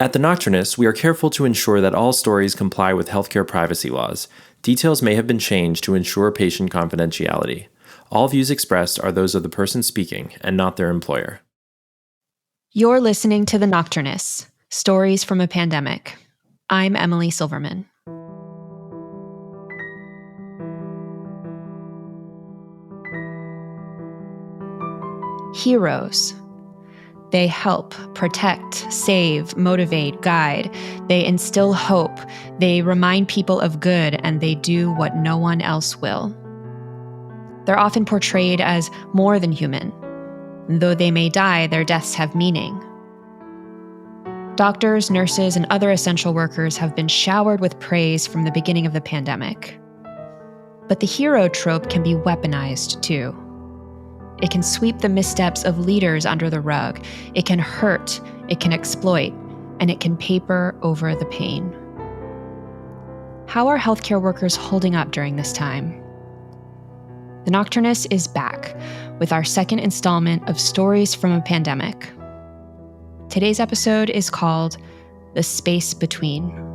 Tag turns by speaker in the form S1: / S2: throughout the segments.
S1: At the Nocturnists, we are careful to ensure that all stories comply with healthcare privacy laws. Details may have been changed to ensure patient confidentiality. All views expressed are those of the person speaking and not their employer.
S2: You're listening to The Nocturnists, Stories from a Pandemic. I'm Emily Silverman. Heroes. They help, protect, save, motivate, guide. They instill hope. They remind people of good, and they do what no one else will. They're often portrayed as more than human. Though they may die, their deaths have meaning. Doctors, nurses, and other essential workers have been showered with praise from the beginning of the pandemic. But the hero trope can be weaponized, too. It can sweep the missteps of leaders under the rug. It can hurt, it can exploit, and it can paper over the pain. How are healthcare workers holding up during this time? The Nocturnist is back with our second installment of Stories from a Pandemic. Today's episode is called The Space Between.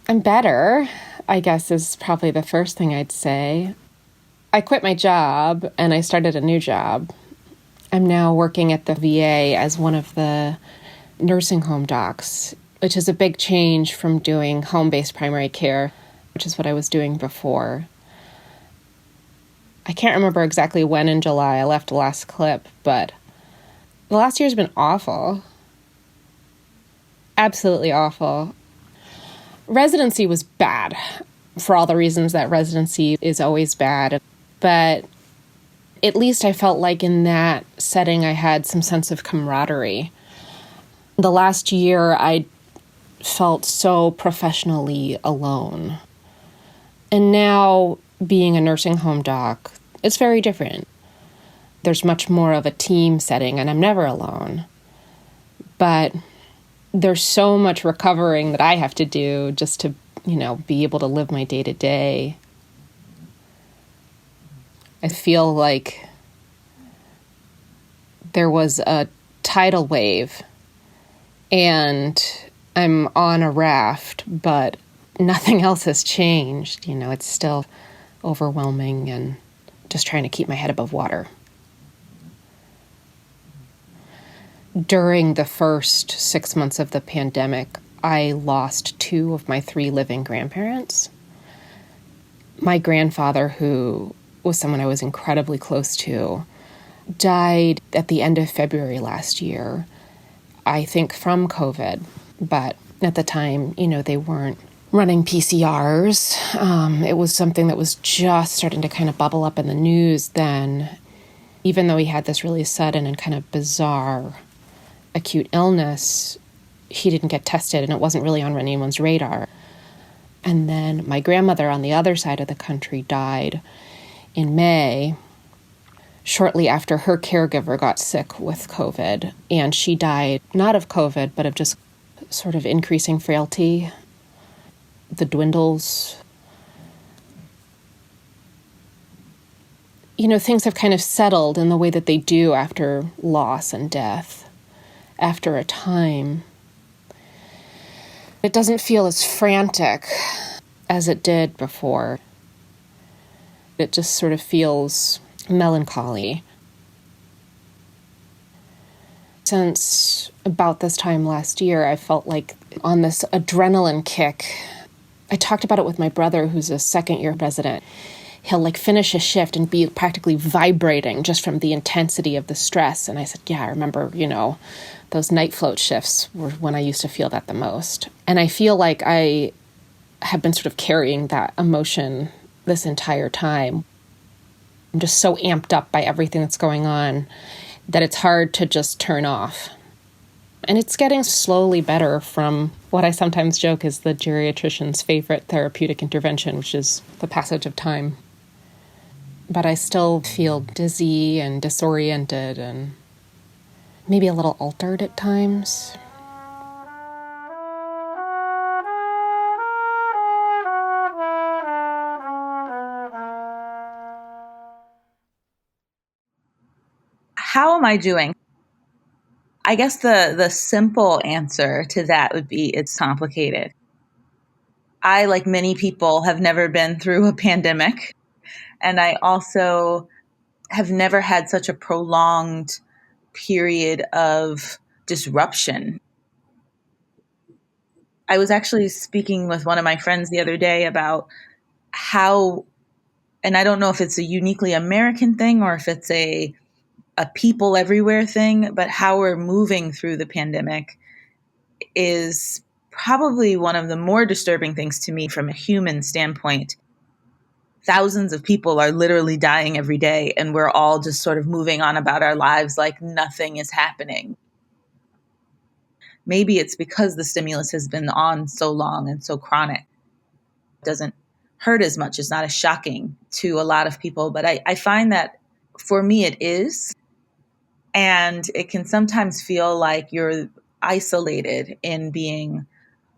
S3: I'm better, I guess, is probably the first thing I'd say. I quit my job and I started a new job. I'm now working at the VA as one of the nursing home docs, which is a big change from doing home-based primary care, which is what I was doing before. I can't remember exactly when in July I left the last clip, but the last year's been awful. Absolutely awful. Residency was bad, for all the reasons that residency is always bad. But at least I felt like in that setting I had some sense of camaraderie. The last year I felt so professionally alone. And now, being a nursing home doc, it's very different. There's much more of a team setting, and I'm never alone. But there's so much recovering that I have to do just to, be able to live my day-to-day. I feel like there was a tidal wave and I'm on a raft, but nothing else has changed. It's still overwhelming and just trying to keep my head above water. During the first 6 months of the pandemic, I lost 2 of my 3 living grandparents. My grandfather, who was someone I was incredibly close to, died at the end of February last year, I think from COVID. But at the time, they weren't running PCRs. It was something that was just starting to kind of bubble up in the news then, even though he had this really sudden and kind of bizarre acute illness. He didn't get tested, and it wasn't really on anyone's radar. And then my grandmother on the other side of the country died in May, shortly after her caregiver got sick with COVID. And she died not of COVID, but of just sort of increasing frailty, the dwindles. Things have kind of settled in the way that they do after loss and death. After a time, it doesn't feel as frantic as it did before. It just sort of feels melancholy. Since about this time last year, I felt like on this adrenaline kick. I talked about it with my brother, who's a second-year resident. He'll finish a shift and be practically vibrating just from the intensity of the stress. And I said, yeah, I remember, those night float shifts were when I used to feel that the most. And I feel like I have been sort of carrying that emotion this entire time. I'm just so amped up by everything that's going on that it's hard to just turn off. And it's getting slowly better from what I sometimes joke is the geriatrician's favorite therapeutic intervention, which is the passage of time. But I still feel dizzy and disoriented and maybe a little altered at times.
S4: How am I doing? I guess the simple answer to that would be it's complicated. I, like many people, have never been through a pandemic. And I also have never had such a prolonged period of disruption. I was actually speaking with one of my friends the other day about how, and I don't know if it's a uniquely American thing or if it's a people everywhere thing, but how we're moving through the pandemic is probably one of the more disturbing things to me from a human standpoint. Thousands of people are literally dying every day, and we're all just sort of moving on about our lives like nothing is happening. Maybe it's because the stimulus has been on so long and so chronic. It doesn't hurt as much. It's not as shocking to a lot of people. But I find that for me, it is. And it can sometimes feel like you're isolated in being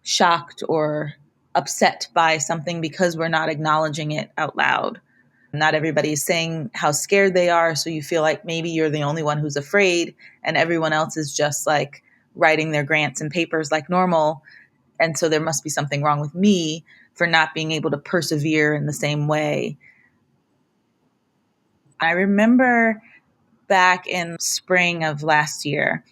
S4: shocked or upset by something because we're not acknowledging it out loud. Not everybody's saying how scared they are. So you feel like maybe you're the only one who's afraid and everyone else is just like writing their grants and papers like normal. And so there must be something wrong with me for not being able to persevere in the same way. I remember back in spring of last year,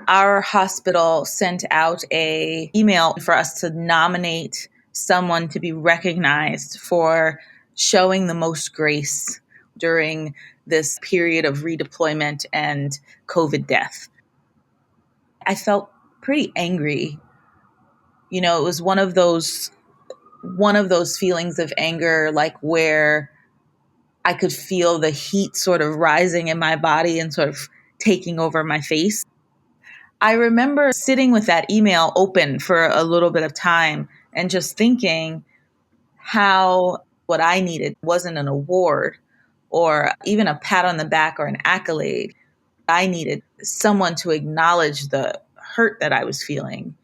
S4: our hospital sent out a email for us to nominate someone to be recognized for showing the most grace during this period of redeployment and COVID death. I felt pretty angry. You know, it was one of those feelings of anger, like where I could feel the heat sort of rising in my body and sort of taking over my face. I remember sitting with that email open for a little bit of time and just thinking how what I needed wasn't an award or even a pat on the back or an accolade. I needed someone to acknowledge the hurt that I was feeling.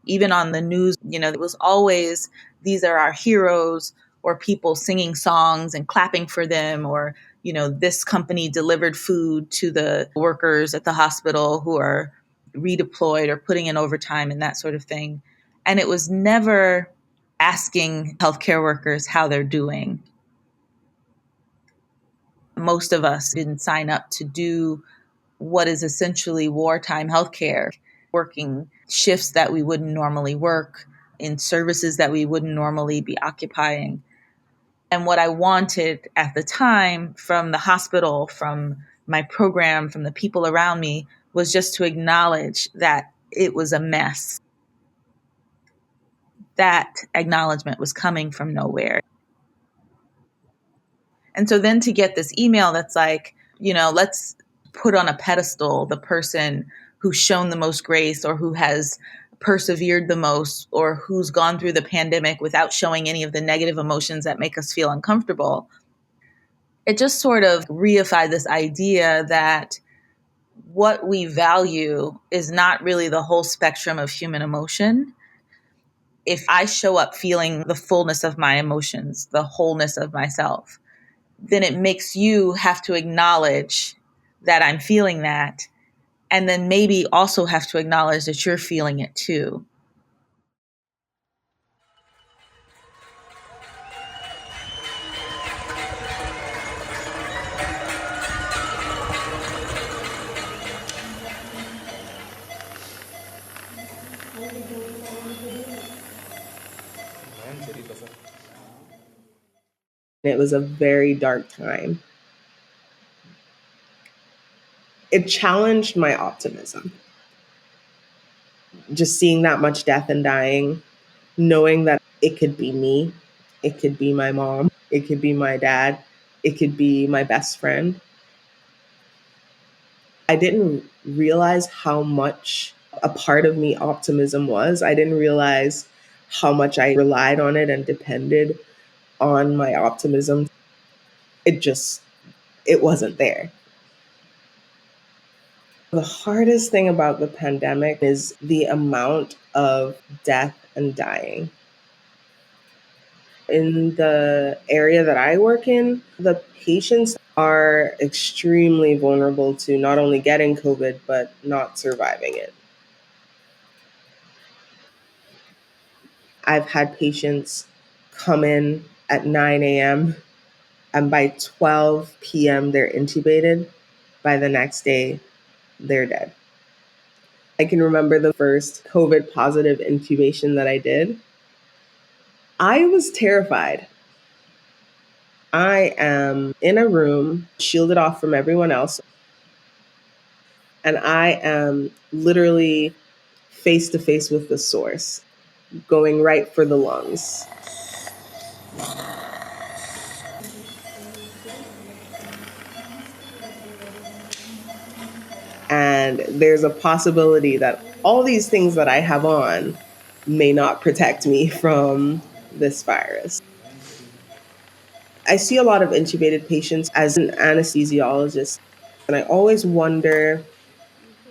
S4: Even on the news, it was always, these are our heroes, or people singing songs and clapping for them, or, this company delivered food to the workers at the hospital who are redeployed or putting in overtime and that sort of thing. And it was never asking healthcare workers how they're doing. Most of us didn't sign up to do what is essentially wartime healthcare, working shifts that we wouldn't normally work, in services that we wouldn't normally be occupying. And what I wanted at the time from the hospital, from my program, from the people around me, was just to acknowledge that it was a mess. That acknowledgement was coming from nowhere. And so then to get this email that's like, let's put on a pedestal the person who's shown the most grace or who has persevered the most or who's gone through the pandemic without showing any of the negative emotions that make us feel uncomfortable. It just sort of reified this idea that what we value is not really the whole spectrum of human emotion. If I show up feeling the fullness of my emotions, the wholeness of myself, then it makes you have to acknowledge that I'm feeling that, and then maybe also have to acknowledge that you're feeling it too.
S5: It was a very dark time. It challenged my optimism. Just seeing that much death and dying, knowing that it could be me, it could be my mom, it could be my dad, it could be my best friend. I didn't realize how much a part of me optimism was. I didn't realize how much I relied on it and depended on my optimism. It wasn't there. The hardest thing about the pandemic is the amount of death and dying. In the area that I work in, the patients are extremely vulnerable to not only getting COVID, but not surviving it. I've had patients come in at 9 a.m. and by 12 p.m. they're intubated. By the next day, they're dead. I can remember the first COVID positive intubation that I did. I was terrified. I am in a room, shielded off from everyone else, and I am literally face to face with the source, going right for the lungs. And there's a possibility that all these things that I have on may not protect me from this virus. I see a lot of intubated patients as an anesthesiologist, and I always wonder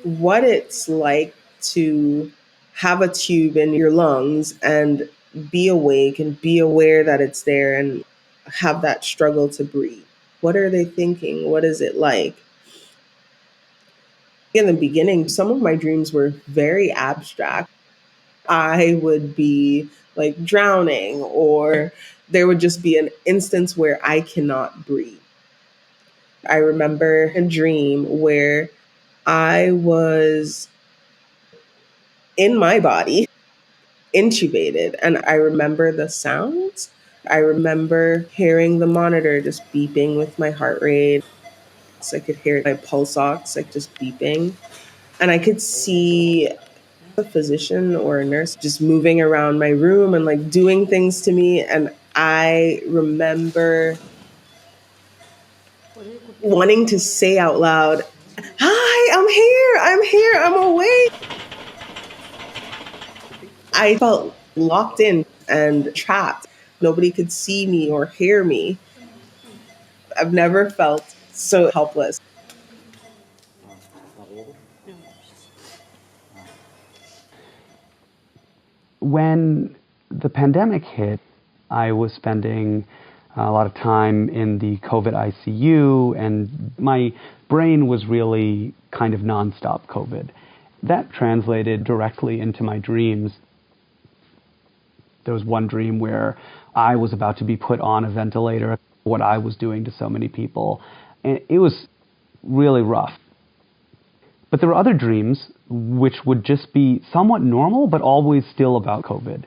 S5: what it's like to have a tube in your lungs and be awake and be aware that it's there and have that struggle to breathe. What are they thinking? What is it like? In the beginning, some of my dreams were very abstract. I would be like drowning, or there would just be an instance where I cannot breathe. I remember a dream where I was in my body, intubated, and I remember the sounds. I remember hearing the monitor just beeping with my heart rate. So I could hear my pulse ox like just beeping. And I could see a physician or a nurse just moving around my room and like doing things to me. And I remember wanting to say out loud, "Hi, I'm here, I'm awake." I felt locked in and trapped. Nobody could see me or hear me. I've never felt so helpless.
S6: When the pandemic hit, I was spending a lot of time in the COVID ICU, and my brain was really kind of nonstop COVID. That translated directly into my dreams. There was one dream where I was about to be put on a ventilator, what I was doing to so many people. And it was really rough. But there were other dreams which would just be somewhat normal, but always still about COVID.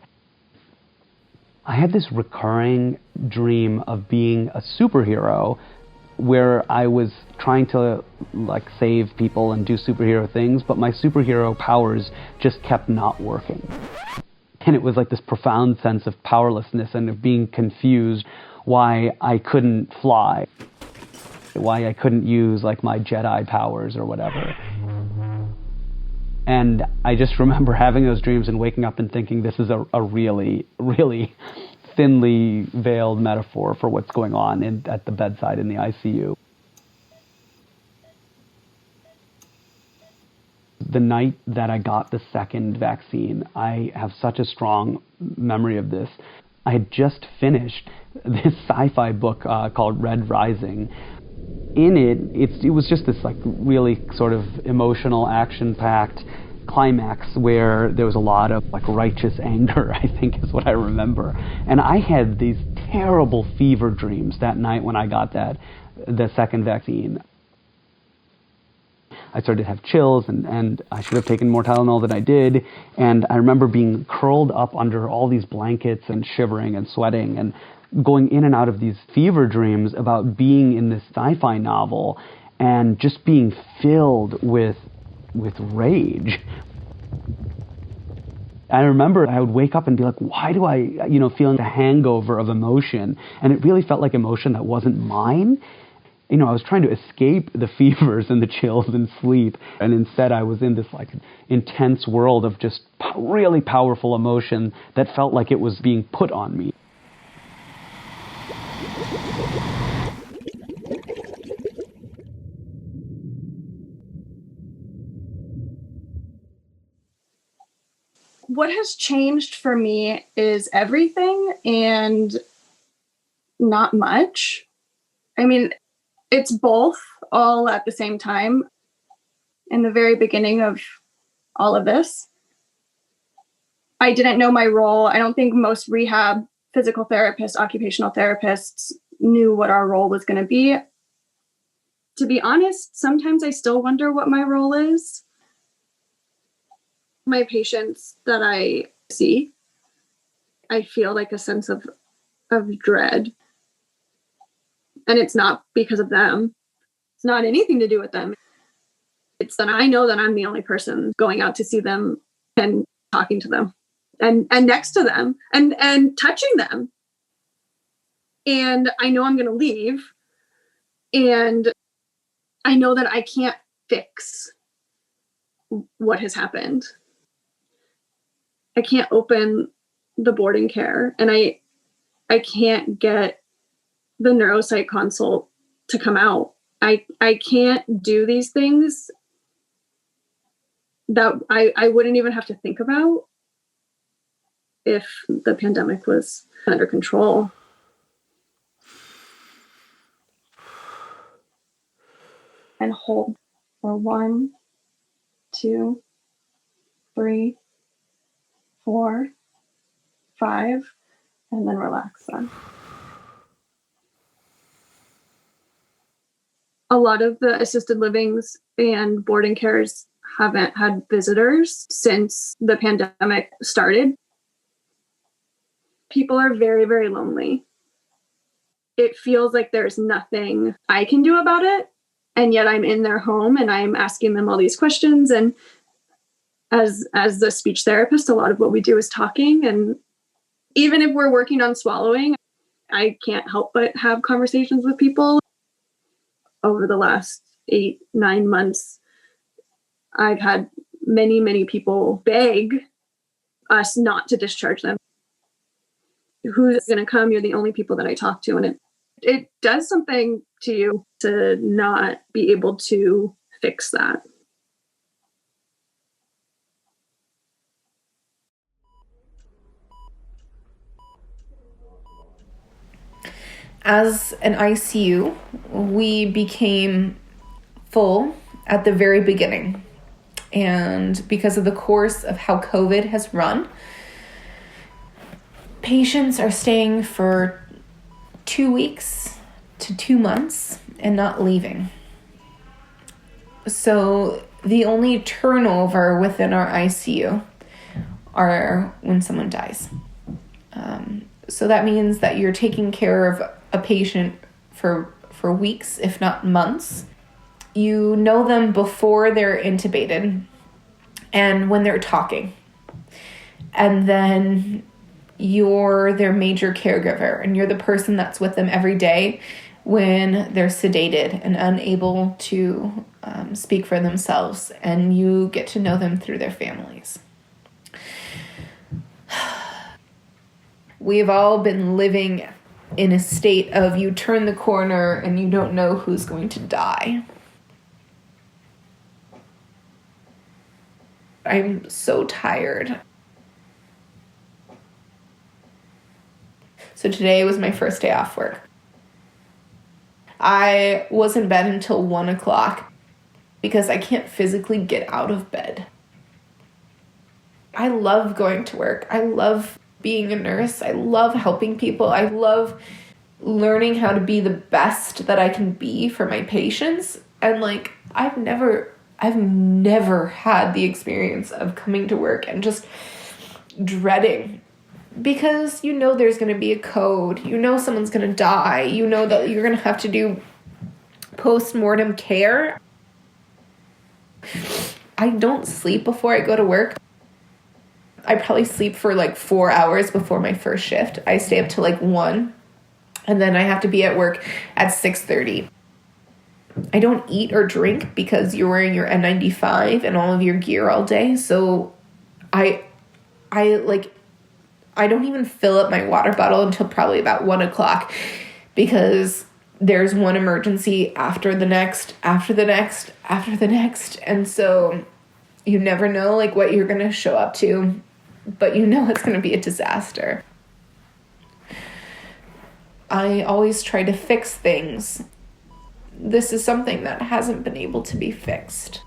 S6: I had this recurring dream of being a superhero where I was trying to like save people and do superhero things, but my superhero powers just kept not working. And it was like this profound sense of powerlessness and of being confused why I couldn't fly, why I couldn't use like my Jedi powers or whatever. And I just remember having those dreams and waking up and thinking this is a really, really thinly veiled metaphor for what's going on at the bedside in the ICU. The night that I got the second vaccine, I have such a strong memory of this. I had just finished this sci-fi book called Red Rising. In it was just this like really sort of emotional, action-packed climax where there was a lot of like righteous anger, I think is what I remember. And I had these terrible fever dreams that night when I got the second vaccine. I started to have chills, and I should have taken more Tylenol than I did. And I remember being curled up under all these blankets and shivering and sweating and going in and out of these fever dreams about being in this sci-fi novel and just being filled with rage. I remember I would wake up and be like, why do I, feeling a hangover of emotion? And it really felt like emotion that wasn't mine. I was trying to escape the fevers and the chills and sleep. And instead I was in this like intense world of just really powerful emotion that felt like it was being put on me.
S7: What has changed for me is everything. And not much. I mean, it's both all at the same time. In the very beginning of all of this, I didn't know my role. I don't think most rehab physical therapists, occupational therapists knew what our role was going to be. To be honest, sometimes I still wonder what my role is. My patients that I see, I feel like a sense of dread. And it's not because of them. It's not anything to do with them. It's that I know that I'm the only person going out to see them and talking to them and next to them and touching them. And I know I'm going to leave. And I know that I can't fix what has happened. I can't open the boarding care, and I can't get the neuropsych consult to come out. I can't do these things that I wouldn't even have to think about if the pandemic was under control. And hold for 1, 2, 3, 4, 5, and then relax then. A lot of the assisted livings and boarding cares haven't had visitors since the pandemic started. People are very, very lonely. It feels like there's nothing I can do about it. And yet I'm in their home and I'm asking them all these questions. And as the speech therapist, a lot of what we do is talking. And even if we're working on swallowing, I can't help but have conversations with people. Over the last 8-9 months, I've had many, many people beg us not to discharge them. Who's going to come? You're the only people that I talk to. And it does something to you to not be able to fix that.
S8: As an ICU, we became full at the very beginning. And because of the course of how COVID has run, patients are staying for 2 weeks to 2 months and not leaving. So the only turnover within our ICU are when someone dies. So that means that you're taking care of a patient for weeks, if not months. You know them before they're intubated and when they're talking. And then you're their major caregiver, and you're the person that's with them every day when they're sedated and unable to speak for themselves, and you get to know them through their families. We've all been living in a state of you turn the corner and you don't know who's going to die. I'm so tired. So today was my first day off work. I was in bed until 1 o'clock because I can't physically get out of bed. I love going to work. I love being a nurse. I love helping people. I love learning how to be the best that I can be for my patients. And I've never had the experience of coming to work and just dreading, because you know there's going to be a code. You know someone's going to die. You know that you're going to have to do post-mortem care. I don't sleep before I go to work. I probably sleep for 4 hours before my first shift. I stay up till 1, and then I have to be at work at 6:30. I don't eat or drink because you're wearing your N95 and all of your gear all day. So I don't even fill up my water bottle until probably about 1 o'clock, because there's one emergency after the next, after the next, after the next. And so you never know what you're going to show up to, but you know it's going to be a disaster. I always try to fix things. This is something that hasn't been able to be fixed.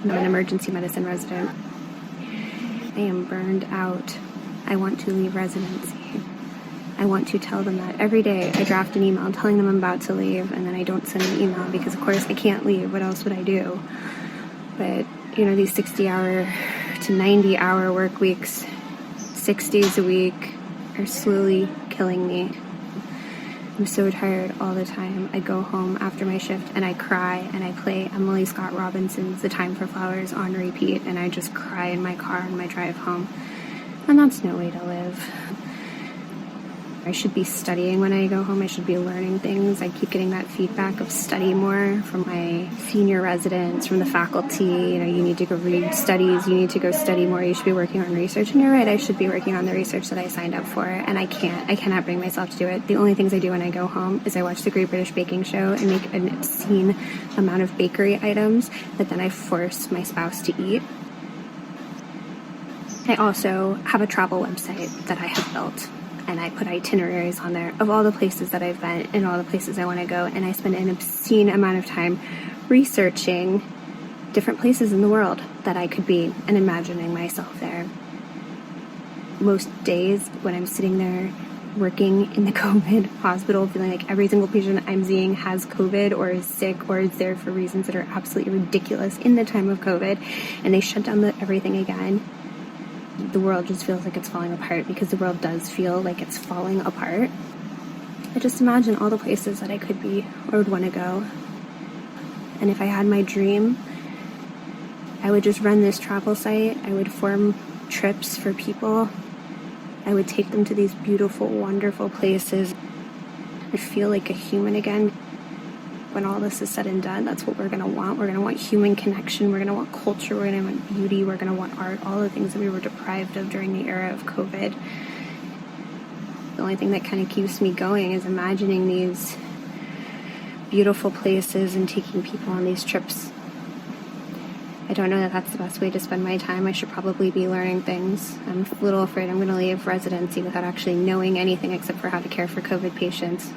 S9: I'm an emergency medicine resident. I am burned out. I want to leave residency. I want to tell them that every day. I draft an email telling them I'm about to leave, and then I don't send an email because, of course, I can't leave. What else would I do? But, these 60-hour to 90-hour work weeks, 6 days a week, are slowly killing me. I'm so tired all the time. I go home after my shift and I cry and I play Emily Scott Robinson's The Time for Flowers on repeat, and I just cry in my car on my drive home. And that's no way to live. I should be studying when I go home. I should be learning things. I keep getting that feedback of study more from my senior residents, from the faculty. You need to go read studies. You need to go study more. You should be working on research. And you're right, I should be working on the research that I signed up for. And I can't. I cannot bring myself to do it. The only things I do when I go home is I watch the Great British Baking Show and make an obscene amount of bakery items that then I force my spouse to eat. I also have a travel website that I have built. And I put itineraries on there of all the places that I've been and all the places I want to go. And I spend an obscene amount of time researching different places in the world that I could be and imagining myself there. Most days when I'm sitting there working in the COVID hospital, feeling like every single patient I'm seeing has COVID or is sick or is there for reasons that are absolutely ridiculous in the time of COVID, and they shut down everything again, the world just feels like it's falling apart, because the world does feel like it's falling apart. I just imagine all the places that I could be or would want to go. And if I had my dream, I would just run this travel site. I would form trips for people. I would take them to these beautiful, wonderful places. I'd feel like a human again. When all this is said and done, that's what we're going to want. We're going to want human connection. We're going to want culture. We're going to want beauty. We're going to want art. All the things that we were deprived of during the era of COVID. The only thing that kind of keeps me going is imagining these beautiful places and taking people on these trips. I don't know that that's the best way to spend my time. I should probably be learning things. I'm a little afraid I'm going to leave residency without actually knowing anything except for how to care for COVID patients.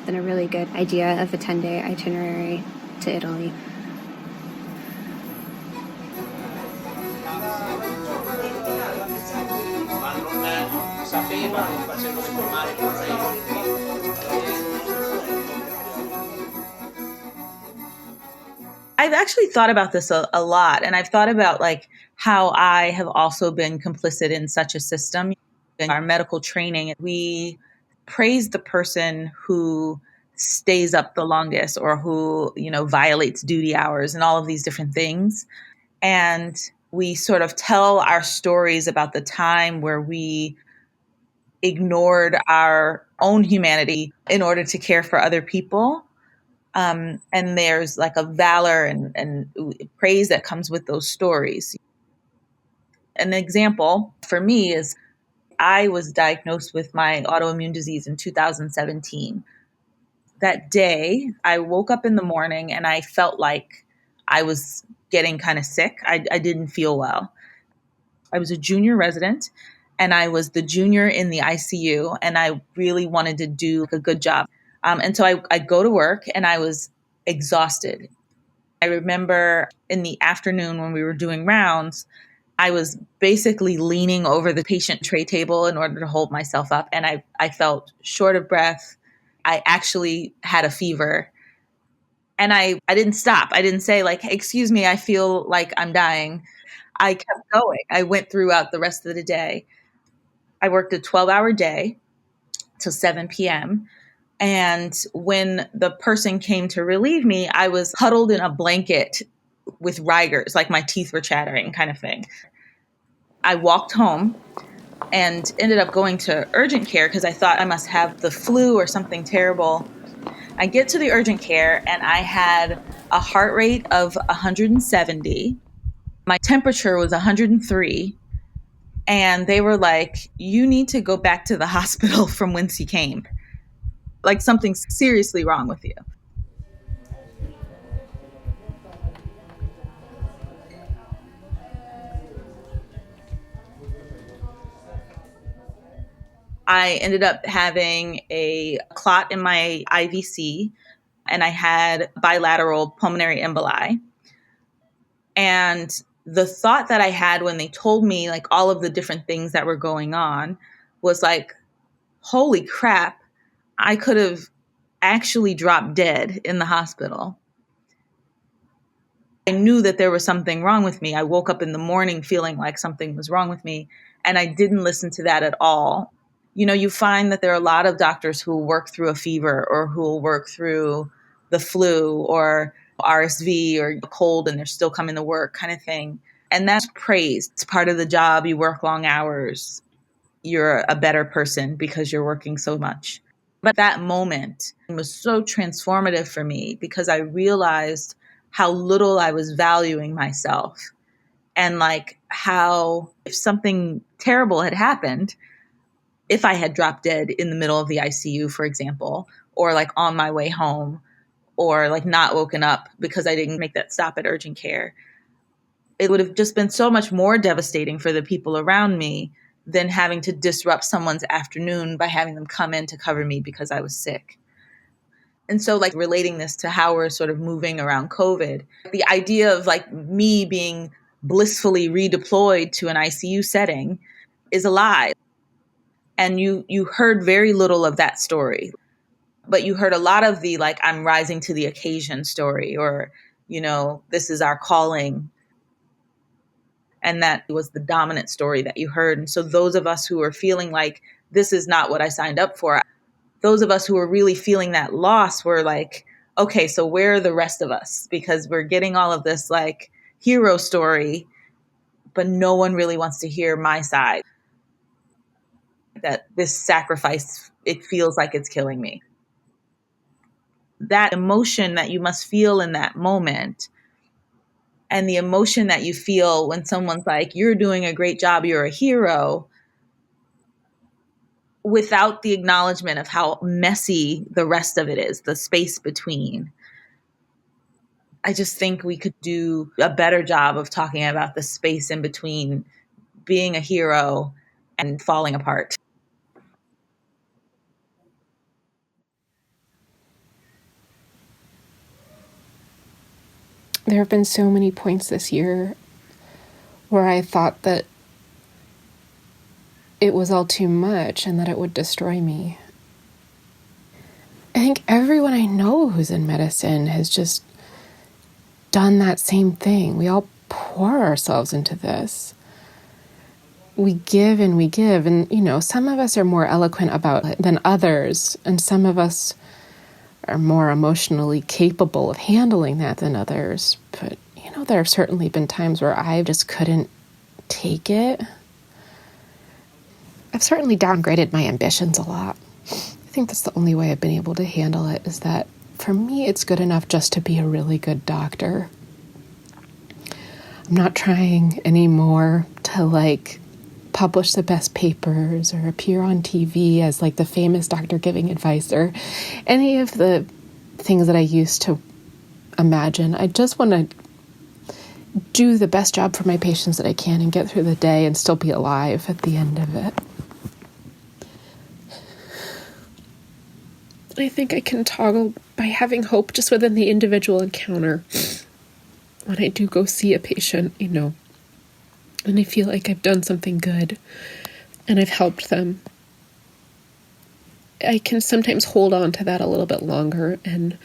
S9: Then a really good idea of a 10-day itinerary to Italy.
S4: I've actually thought about this a lot, and I've thought about how I have also been complicit in such a system. In our medical training, we praise the person who stays up the longest or who, violates duty hours and all of these different things. And we sort of tell our stories about the time where we ignored our own humanity in order to care for other people. And there's a valor and praise that comes with those stories. An example for me is I was diagnosed with my autoimmune disease in 2017. That day, I woke up in the morning and I felt like I was getting kind of sick. I didn't feel well. I was a junior resident and I was the junior in the ICU, and I really wanted to do a good job. And so I go to work and I was exhausted. I remember in the afternoon when we were doing rounds, I was basically leaning over the patient tray table in order to hold myself up. And I felt short of breath. I actually had a fever. And I didn't stop. I didn't say excuse me, I feel like I'm dying. I kept going. I went throughout the rest of the day. I worked a 12-hour day till 7 p.m. And when the person came to relieve me, I was huddled in a blanket with rigors, like my teeth were chattering kind of thing. I walked home and ended up going to urgent care because I thought I must have the flu or something terrible. I get to the urgent care and I had a heart rate of 170. My temperature was 103. And they were like, you need to go back to the hospital from whence you came. Like something's seriously wrong with you. I ended up having a clot in my IVC, and I had bilateral pulmonary emboli. And the thought that I had when they told me like all of the different things that were going on was like, holy crap, I could have actually dropped dead in the hospital. I knew that there was something wrong with me. I woke up in the morning feeling like something was wrong with me, and I didn't listen to that at all. You know, you find that there are a lot of doctors who will work through a fever or who will work through the flu or RSV or a cold, and they're still coming to work kind of thing. And that's praised. It's part of the job. You work long hours. You're a better person because you're working so much. But that moment was so transformative for me because I realized how little I was valuing myself, and like how if something terrible had happened, if I had dropped dead in the middle of the ICU, for example, or like on my way home, or like not woken up because I didn't make that stop at urgent care, it would have just been so much more devastating for the people around me than having to disrupt someone's afternoon by having them come in to cover me because I was sick. And so like relating this to how we're sort of moving around COVID, the idea of like me being blissfully redeployed to an ICU setting is a lie. And you heard very little of that story, but you heard a lot of the like, I'm rising to the occasion story, or, you know, this is our calling. And that was the dominant story that you heard. And so those of us who are feeling like this is not what I signed up for, those of us who were really feeling that loss were like, okay, so where are the rest of us? Because we're getting all of this like hero story, but no one really wants to hear my side. That this sacrifice, it feels like it's killing me. That emotion that you must feel in that moment, and the emotion that you feel when someone's like, you're doing a great job, you're a hero, without the acknowledgement of how messy the rest of it is, the space between. I just think we could do a better job of talking about the space in between being a hero and falling apart.
S3: There have been so many points this year where I thought that it was all too much and that it would destroy me. I think everyone I know who's in medicine has just done that same thing. We all pour ourselves into this. We give and we give. And, you know, some of us are more eloquent about it than others. And some of us are more emotionally capable of handling that than others. But, you know, there have certainly been times where I just couldn't take it. I've certainly downgraded my ambitions a lot. I think that's the only way I've been able to handle it, is that for me, it's good enough just to be a really good doctor. I'm not trying anymore to like publish the best papers or appear on TV as like the famous doctor giving advice or any of the things that I used to imagine. I just want to do the best job for my patients that I can and get through the day and still be alive at the end of it. I think I can toggle by having hope just within the individual encounter. When I do go see a patient, you know, and I feel like I've done something good and I've helped them, I can sometimes hold on to that a little bit longer. And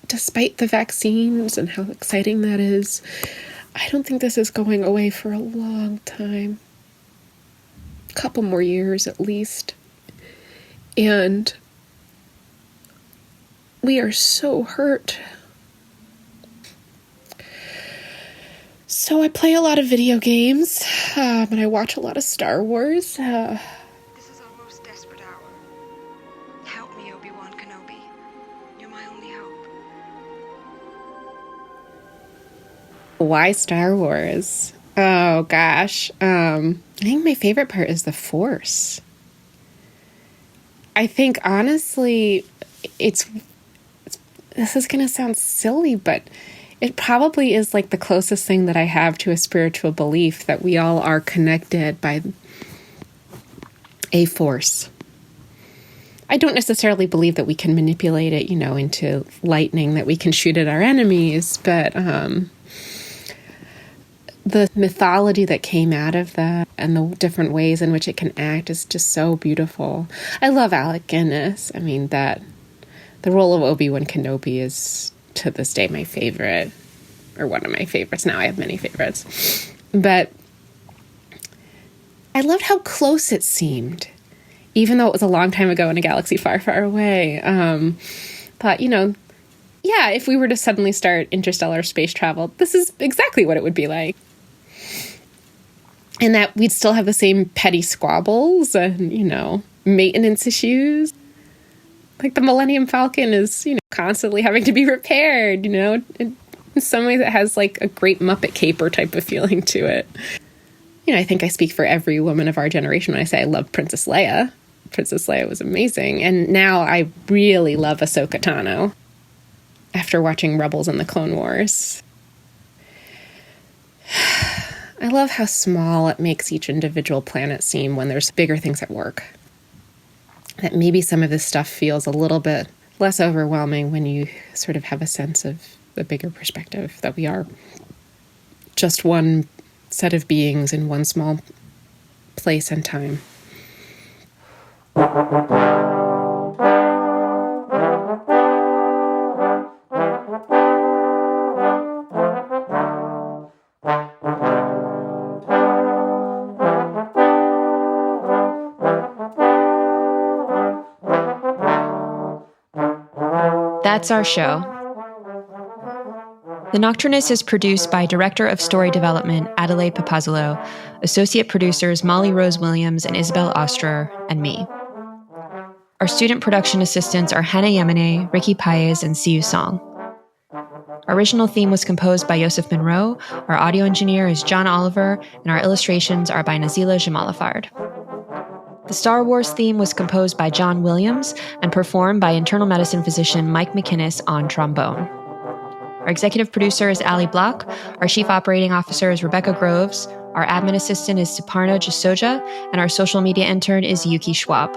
S3: despite the vaccines and how exciting that is, I don't think this is going away for a long time. A couple more years at least. And we are so hurt. So I play a lot of video games, and I watch a lot of Star Wars.
S10: This is our most desperate hour. Help me, Obi-Wan Kenobi. You're my only hope.
S3: Why Star Wars? Oh, gosh. I think my favorite part is the Force. I think, honestly, this is going to sound silly, but it probably is like the closest thing that I have to a spiritual belief that we all are connected by a force. I don't necessarily believe that we can manipulate it, into lightning that we can shoot at our enemies, but the mythology that came out of that and the different ways in which it can act is just so beautiful. I love Alec Guinness. I mean, the role of Obi-Wan Kenobi is, to this day, my favorite, or one of my favorites. Now I have many favorites. But I loved how close it seemed, even though it was a long time ago in a galaxy far, far away. Thought, if we were to suddenly start interstellar space travel, this is exactly what it would be like. And that we'd still have the same petty squabbles and, maintenance issues. Like the Millennium Falcon is, constantly having to be repaired, In some ways it has like a great Muppet Caper type of feeling to it. I think I speak for every woman of our generation when I say I love Princess Leia. Princess Leia was amazing. And now I really love Ahsoka Tano after watching Rebels and the Clone Wars. I love how small it makes each individual planet seem when there's bigger things at work. That maybe some of this stuff feels a little bit less overwhelming when you sort of have a sense of the bigger perspective, that we are just one set of beings in one small place and time.
S2: That's our show. The Nocturnists is produced by Director of Story Development Adelaide Papazolo, Associate Producers Molly Rose Williams and Isabel Ostrer, and me. Our student production assistants are Hannah Yemene, Ricky Paez, and Siu Song. Our original theme was composed by Yosef Monroe, our audio engineer is John Oliver, and our illustrations are by Nazila Jamalafard. The Star Wars theme was composed by John Williams and performed by internal medicine physician Mike McInnes on trombone. Our executive producer is Ali Block, our chief operating officer is Rebecca Groves, our admin assistant is Suparna Jasoja, and our social media intern is Yuki Schwab.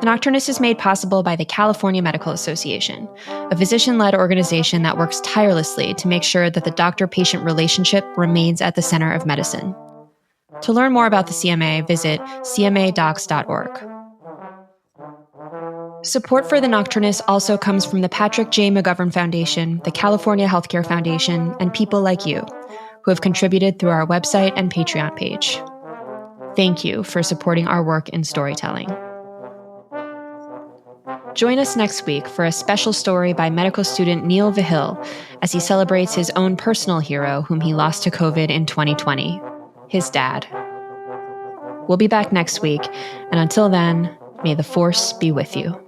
S2: The Nocturnist is made possible by the California Medical Association, a physician-led organization that works tirelessly to make sure that the doctor-patient relationship remains at the center of medicine. To learn more about the CMA, visit cmadocs.org. Support for the Nocturnists also comes from the Patrick J. McGovern Foundation, the California Healthcare Foundation, and people like you, who have contributed through our website and Patreon page. Thank you for supporting our work in storytelling. Join us next week for a special story by medical student Neil Vihil as he celebrates his own personal hero whom he lost to COVID in 2020, his dad. We'll be back next week, and until then, may the Force be with you.